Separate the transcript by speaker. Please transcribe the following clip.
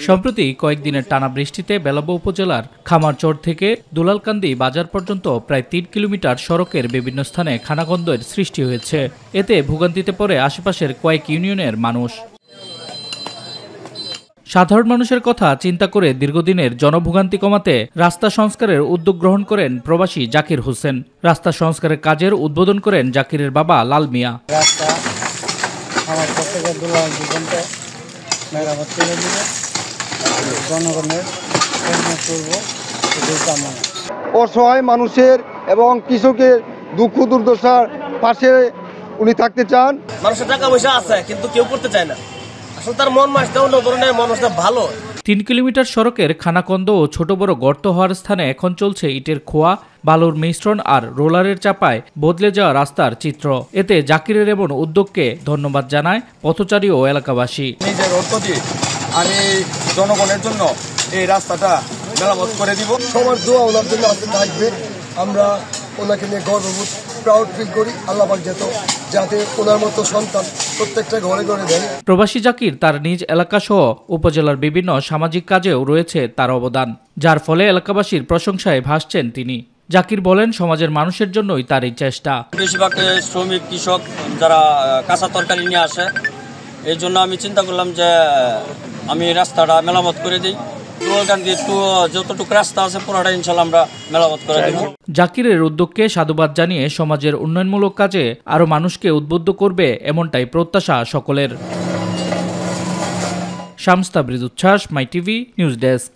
Speaker 1: সম্প্রতি কয়েকদিনের টানা বৃষ্টিতে বেলাব উপজেলার খামারচর থেকে দুলালকান্দি বাজার পর্যন্ত প্রায় ৩ কিলোমিটার সড়কের বিভিন্ন স্থানে খানাখন্দের সৃষ্টি হয়েছে। এতে ভোগান্তিতে পড়ে আশেপাশের কয়েক ইউনিয়নের মানুষ। সাধারণ মানুষের কথা চিন্তা করে দীর্ঘদিনের জনভোগান্তি কমাতে রাস্তা সংস্কারের উদ্যোগ গ্রহণ করেন প্রবাসী জাকির হোসেন। রাস্তা সংস্কারের কাজের উদ্বোধন করেন জাকিরের বাবা লাল মিয়া।
Speaker 2: অসহায় মানুষের এবং কৃষকের দুঃখ দুর্দশার পাশে উনি থাকতে চান।
Speaker 3: মানুষের টাকা পয়সা আছে কিন্তু কেউ করতে চায় না, আসলে তার মন মাসটা অন্য ধরনের, মানুষটা ভালো।
Speaker 1: ৩ কিলোমিটার সড়কের খানাকন্দ ও ছোট বড় গর্ত হওয়ার স্থানে এখন চলছে ইটের খোয়া, বালুর মিশ্রণ আর রোলারের চাপায় বদলে যাওয়া রাস্তার চিত্র। এতে জাকিরের এমন উদ্যোগকে ধন্যবাদ জানায় পথচারী ও এলাকাবাসী।
Speaker 4: নিজের অর্থ দিয়ে আমি জনগণের জন্য এই রাস্তাটা মেরামত করে দিব।
Speaker 2: সবার দোয়া ওনার জন্য আসতে থাকবে। আমরা ওনাকে নিয়ে গর্ববোধ প্রাউড ফিল করি। আল্লাহ পাক যাতে ওনার মতো সন্তান প্রত্যেকটা ঘরে ঘরে দেন।
Speaker 1: প্রবাসী জাকির তার নিজ এলাকাসহ উপজেলার বিভিন্ন সামাজিক কাজেও রয়েছে তার অবদান, যার ফলে এলাকাবাসীর প্রশংসায় ভাসছেন তিনি। জাকির বলেন, সমাজের মানুষের জন্যই তার এই চেষ্টা।
Speaker 3: বেশিরভাগ শ্রমিক, কৃষক যারা কাঁচা তরকারি নিয়ে আসে, এই জন্য আমি চিন্তা করলাম যে আমি রাস্তাটা মেরামত করে দিই। যতটুকু রাস্তা আছে পুরোটা ইনশাল্লাহ আমরা মেরামত করে দেব।
Speaker 1: জাকিরের উদ্যোগকে সাধুবাদ জানিয়ে সমাজের উন্নয়নমূলক কাজে আরও মানুষকে উদ্বুদ্ধ করবে এমনটাই প্রত্যাশা সকলের। শামস তাবরিজ উচ্ছ্বাস, মাই টিভি নিউজ ডেস্ক।